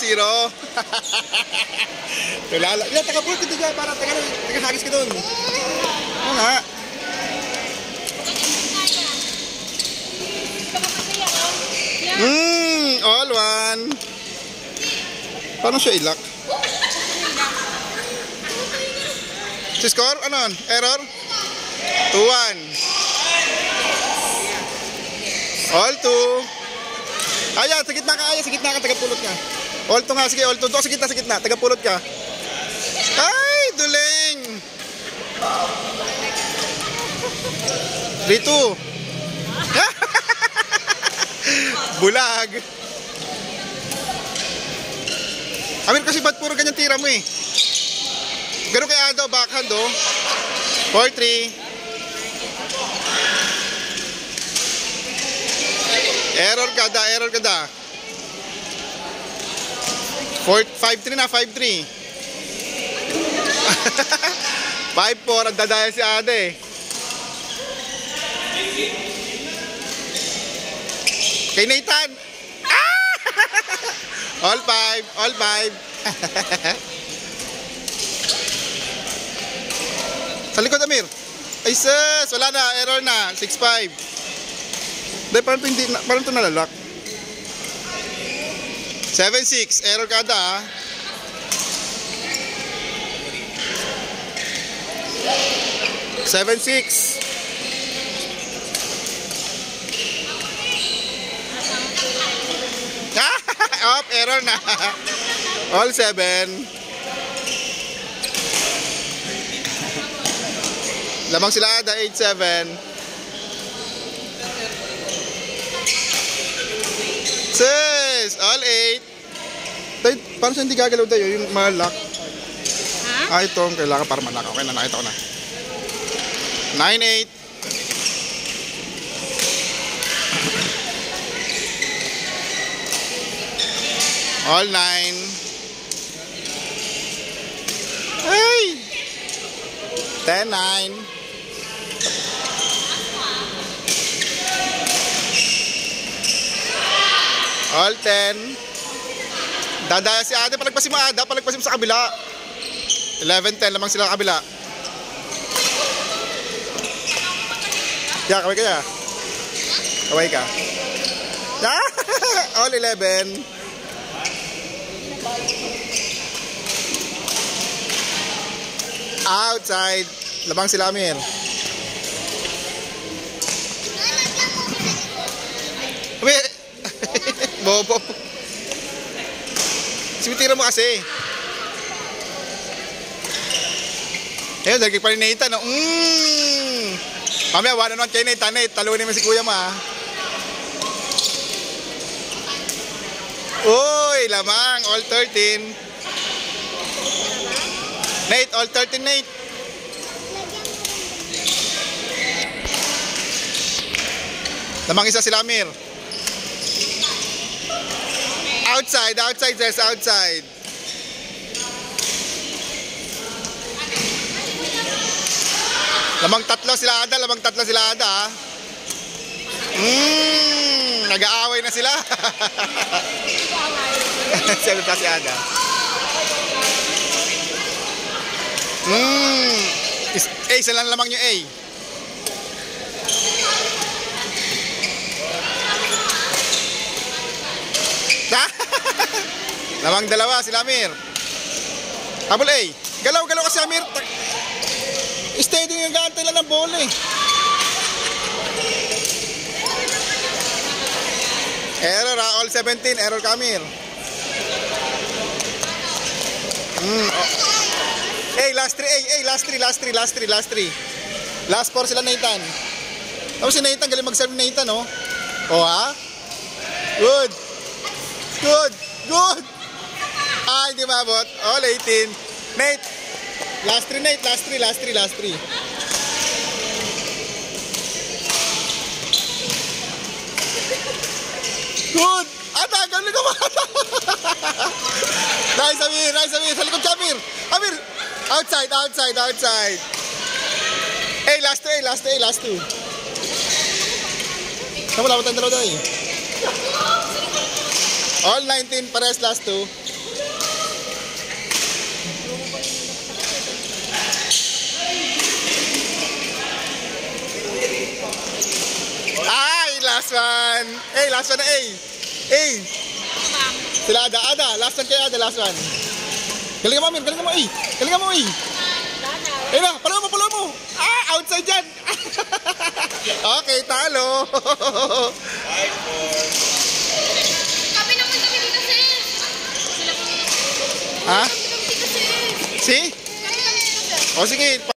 0. Tulala. Yan, taga-pull ka dyan. Para taga-hagis ka dun. Oo nga. All one. Paano siya ilak? Si score? Ano? Error? 2-1. All 2. Ayan, sa gitna ka. Ayan, sa gitna ka. Tagapulot ka. All 2 nga. Sige, all 2. Sa gitna, sa gitna. Tagapulot ka. Ay, duling. 3-2. Bulag. Amir, kasi ba't puro ganyan tira mo eh? Pero kay Ado, backhand oh. 4-3. Error ka da. 5-3 na, 5-3. 5-4, ang dadaya si Ade. Kay Nathan. All 5, all 5. Sa likod, Amir. Ay sus, wala na, error na. 6-5. Dahil parang ito nalalak. 7-6, error kada ah. (7-6) Up, error na. All 7. Lamang sila Ada, 8-7. Sis, all 8. Paano siya hindi gagalaw tayo? Yung malak. Ah, ito ang kailangan para malak. Okay na, nakita ko na. 9-8. All 9. Ay! 10-9. All 10. Dadaya si Ate. Palagpasin mo Ada. Palagpasin mo sa kabila. 11-10. Lamang sila sa kabila. Kaway ka ya. Kaway ka. All 11. Outside. Labang sila Amir. Amir. Bobo. Simitira mo kasi. Ayun, dagig pa rin Nathan. No? Mamaya, 1-1 kay Nathan. Nate, talunin mo si kuya mo ha. Uy, lamang. All 13. Nate, all 13 Nate. Lamang isa sila Amir. Outside, there's outside. Lamang tatlo sila Ada. Nag-aaway na sila. Sabi pa si Ada. Isa lang lamang yung A. Lamang dalawa sila Amir. Habol A. Galaw kasi Amir. Steady yung gaantay lang ng bola eh. Error ha. All 17. Error ka Amir. Last 3. Last 3. Last 4 sila Nathan. Tapos si Nathan, galing mag-serve ni Nathan, oh. Oh, ha? Good. Ah, hindi maabot. All 18. Nate. Last 3, Nate. Last 3. Good. Tagal na kumata. Nice, Amir. Sa likod ka, Amir. Outside. Hey, last 2. Wala mo tayong dalawa. All 19, pares last 2. one. A, last one na A. A. Sila Ada. Last one kay Ada, last one. Galingan mo, Amir. Galingan mo, A. Galingan mo, A. Ayun na, palo mo. Ah, outside yan. Okay, talo. Kami naman kami dito, sis. Sila kami. Ha? Kami dito, sis. Si? Kami dito, sis. O sige.